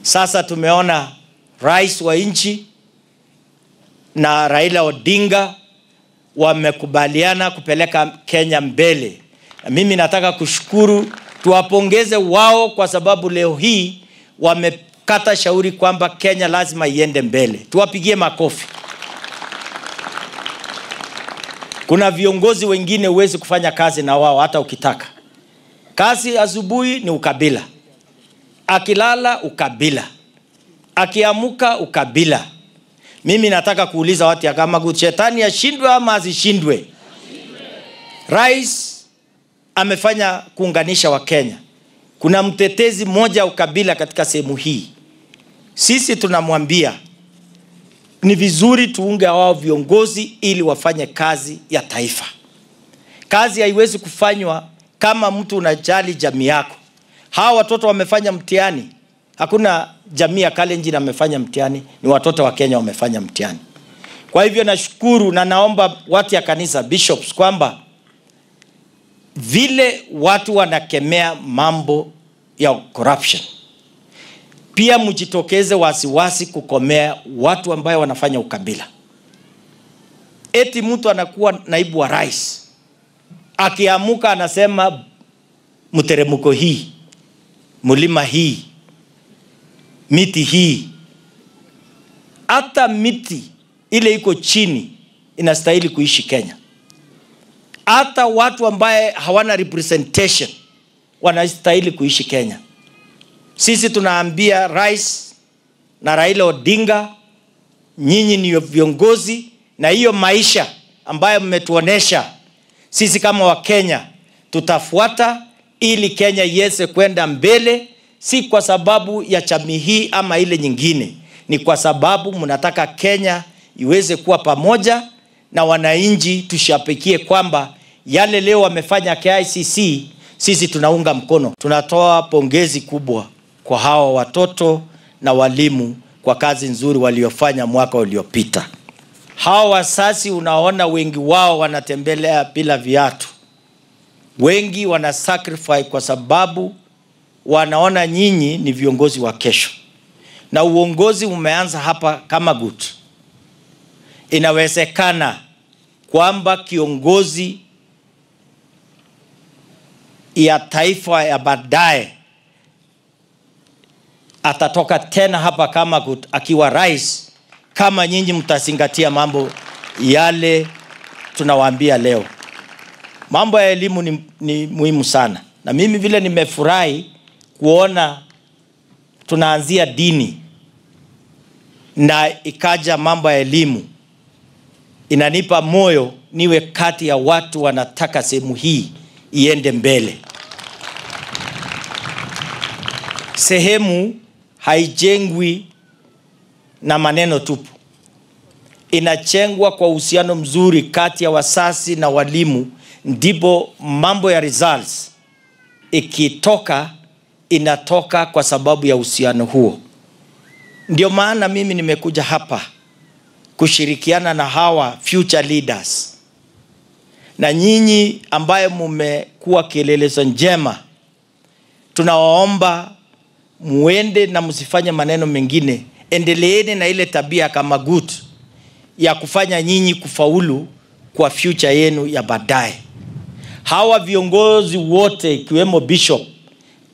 Sasa tumeona rais wa nchi na Raila Odinga wamekubaliana kupeleka Kenya mbele. Na mimi nataka kushukuru, tuwapongeze wao kwa sababu leo hii wamekata shauri kwamba Kenya lazima iende mbele. Tuwapigie makofi. Kuna viongozi wengine huwezi kufanya kazi na wao hata ukitaka. Kazi asubuhi ni ukabila. Akilala ukabila. Akiamuka ukabila. Mimi nataka kuuliza watu ya Kamagut, shetani ashindwe ama asishindwe? Rais amefanya kuunganisha wa Kenya. Kuna mtetezi mmoja ukabila katika sehemu hii. Sisi tunamwambia ni vizuri tuunge wao viongozi ili wafanye kazi ya taifa. Kazi haiwezi kufanywa kama mtu unajali jamii yako. Hawa watoto wamefanya mtihani. Hakuna jamii ya Kalenjin amefanya mtihani, ni watoto wa Kenya wamefanya mtihani. Kwa hivyo nashukuru na naomba watu ya kanisa, bishops, kwamba vile watu wanakemea mambo ya corruption, pia mjitokeze wasiwasi kukomea watu ambao wanafanya ukabila. Eti mtu anakuwa naibu wa rais, akiamuka anasema mteremko hii, mulima hii, miti hii. Hata miti ile iko chini inastahili kuishi Kenya. Hata watu ambaye hawana representation wanastahili kuishi Kenya. Sisi tunaambia rais na Raila Odinga, nyinyi ni viongozi, na hiyo maisha ambayo mmetuonesha sisi kama wa Kenya tutafuata ili Kenya iweze kwenda mbele, si kwa sababu ya jamii hii ama ile nyingine. Ni kwa sababu mnataka Kenya iweze kuwa pamoja na wananchi tushapikie kwamba yale leo wamefanya KICC sisi tunaunga mkono. Tunatoa pongezi kubwa kwa hawa watoto na walimu kwa kazi nzuri waliofanya mwaka uliopita. Hawa wasasi unaona wengi wao wanatembelea bila viatu. Wengi wana sacrifice kwa sababu wanaona nyinyi ni viongozi wa kesho. Na uongozi umeanza hapa Kamagut. Inawezekana kwamba kiongozi ya taifa ya baadaye atatoka tena hapa Kamagut akiwa rais, kama nyinyi mtazingatia mambo yale tunawaambia leo. Mambo ya elimu ni muhimu sana. Na mimi vile nimefurahi kuona tunaanzia dini na ikaja mambo ya elimu. Inanipa moyo niwe kati ya watu wanataka sehemu hii iende mbele. Sehemu haijengwi na maneno tupu. Inajengwa kwa uhusiano mzuri kati ya wasasi na walimu, ndipo mambo ya results ikitoka inatoka kwa sababu ya uhusiano huo. Ndio maana mimi nimekuja hapa kushirikiana na hawa future leaders. Na nyinyi ambaye mmekuwa kielelezo njema, tunawaomba muende na msifanye maneno mengine. Endeleeni na ile tabia Kamagut ya kufanya nyinyi kufaulu kwa future yenu ya baadaye. Hawa viongozi wote ikiwemo bishop,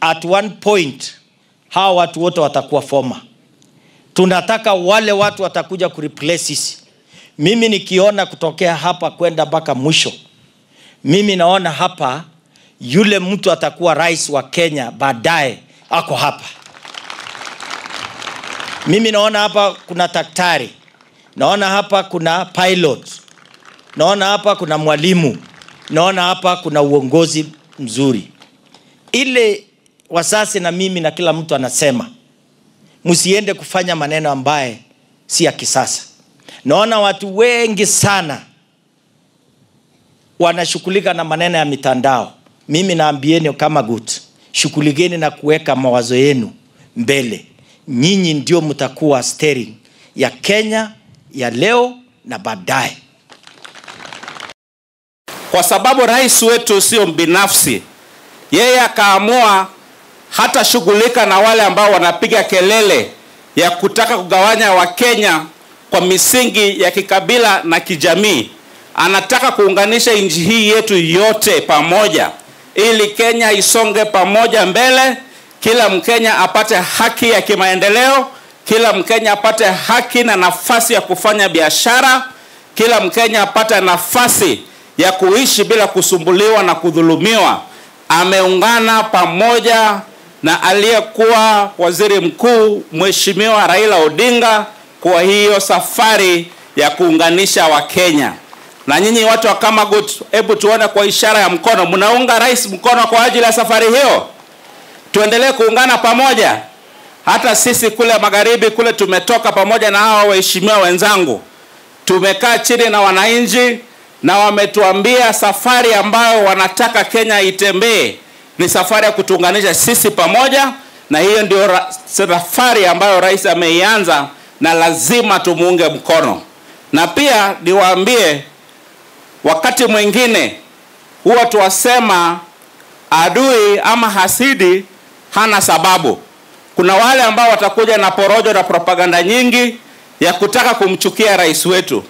at one point hawa watu wote watakuwa former. Tunataka wale watu watakuja kureplace sisi. Mimi nikiona kutokea hapa kwenda mpaka mwisho, mimi naona hapa yule mtu atakuwa rais wa Kenya baadaye ako hapa. Mimi naona hapa kuna daktari, naona hapa kuna pilot, naona hapa kuna mwalimu, naona hapa kuna uongozi mzuri. Ile wasasi na mimi na kila mtu anasema msiende kufanya maneno ambaye si ya kisasa. Naona watu wengi sana wanashughulika na maneno ya mitandao. Mimi naambieni Kamagut, shughulikeni na kuweka mawazo yenu mbele. Nyinyi ndio mtakuwa steering ya Kenya ya leo na baadaye. Kwa sababu rais wetu sio binafsi, yeye akaamua hata shughulika na wale ambao wanapiga kelele ya kutaka kugawanya Wakenya kwa misingi ya kikabila na kijamii. Anataka kuunganisha nchi hii yetu yote pamoja ili Kenya isonge pamoja mbele, kila Mkenya apate haki ya kimaendeleo, kila Mkenya apate haki na nafasi ya kufanya biashara, kila Mkenya apate nafasi ya kuishi bila kusumbuliwa na kudhulumiwa. Ameungana pamoja na aliyekuwa waziri mkuu Mheshimiwa Raila Odinga kwa hiyo safari ya kuunganisha Wakenya. Na nyinyi watu wa Kamagut, hebu tuone kwa ishara ya mkono, mnaunga rais mkono kwa ajili ya safari hiyo? Tuendelee kuungana pamoja. Hata sisi kule magharibi kule tumetoka pamoja na hao waheshimiwa wenzangu. Tumekaa chini na wananchi na wametuambia safari ambayo wanataka Kenya itembee ni safari ya kutuunganisha sisi pamoja, na hiyo ndio safari ambayo rais ameianza na lazima tumuunge mkono. Na pia niwaambie, wakati mwingine huwa tuwasema adui ama hasidi hana sababu. Kuna wale ambao watakuja na porojo na propaganda nyingi ya kutaka kumchukia rais wetu.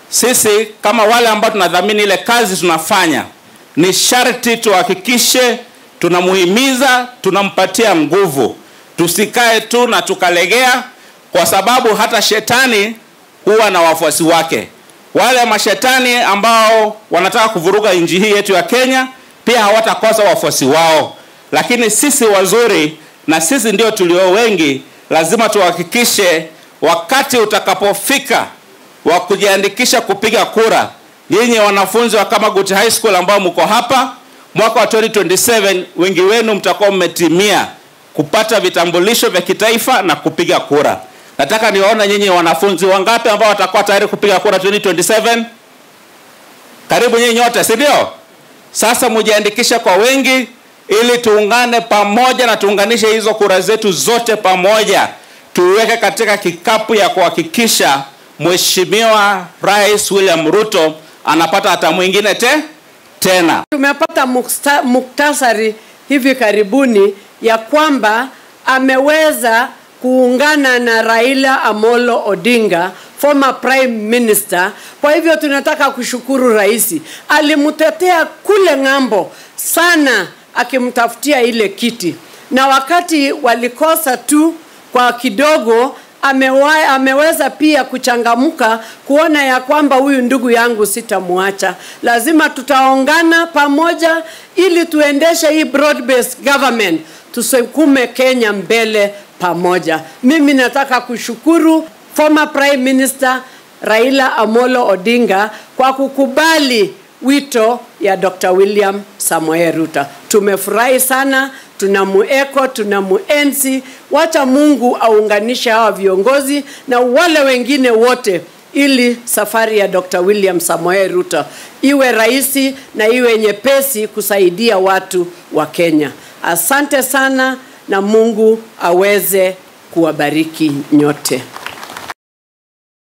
Sisi kama wale ambao tunadhamini ile kazi tunafanya, ni sharti tuhakikishe tunamuhimiza, tunampatia nguvu. Tusikae tu na tukalegea, kwa sababu hata shetani huwa na wafuasi wake. Wale mashetani ambao wanataka kuvuruga nchi hii yetu ya Kenya pia hawatakosa wafuasi wao. Lakini sisi wazuri, na sisi ndio tulio wengi, lazima tuhakikishe wakati utakapofika wa kujiandikisha kupiga kura, nyinyi wanafunzi wa Kamagut High School ambao mko hapa, mwaka wa 2027 wengi wenu mtakuwa mmetimia kupata vitambulisho vya kitaifa na kupiga kura. Nataka niwaone nyinyi wanafunzi wangapi ambao watakuwa tayari kupiga kura 2027? Karibu nyinyi nyote, si ndio? Sasa mjiandikishe kwa wengi ili tuungane pamoja na tuunganishe hizo kura zetu zote pamoja, tuweke katika kikapu ya kuhakikisha Mheshimiwa Rais William Ruto anapata hata mwingine tena. Tumepata muktasari hivi karibuni ya kwamba ameweza kuungana na Raila Amolo Odinga, former prime minister. Kwa hivyo tunataka kushukuru rais. Alimtetea kule ng'ambo sana akimtafutia ile kiti. Na wakati walikosa tu kwa kidogo, ameweza pia kuchangamuka kuona ya kwamba huyu ndugu yangu sitamuacha. Lazima tutaungana pamoja ili tuendeshe hii broad based government, tusukume Kenya mbele pamoja. Mimi nataka kushukuru former prime minister Raila Amolo Odinga kwa kukubali wito ya Dr. William Samoei Ruto. Tumefurahi sana, tunamueko, tunamuenzi. Wacha Mungu aunganishe hawa viongozi na wale wengine wote ili safari ya Dr. William Samoei Ruto iwe rahisi na iwe nyepesi kusaidia watu wa Kenya. Asante sana na Mungu aweze kuwabariki nyote.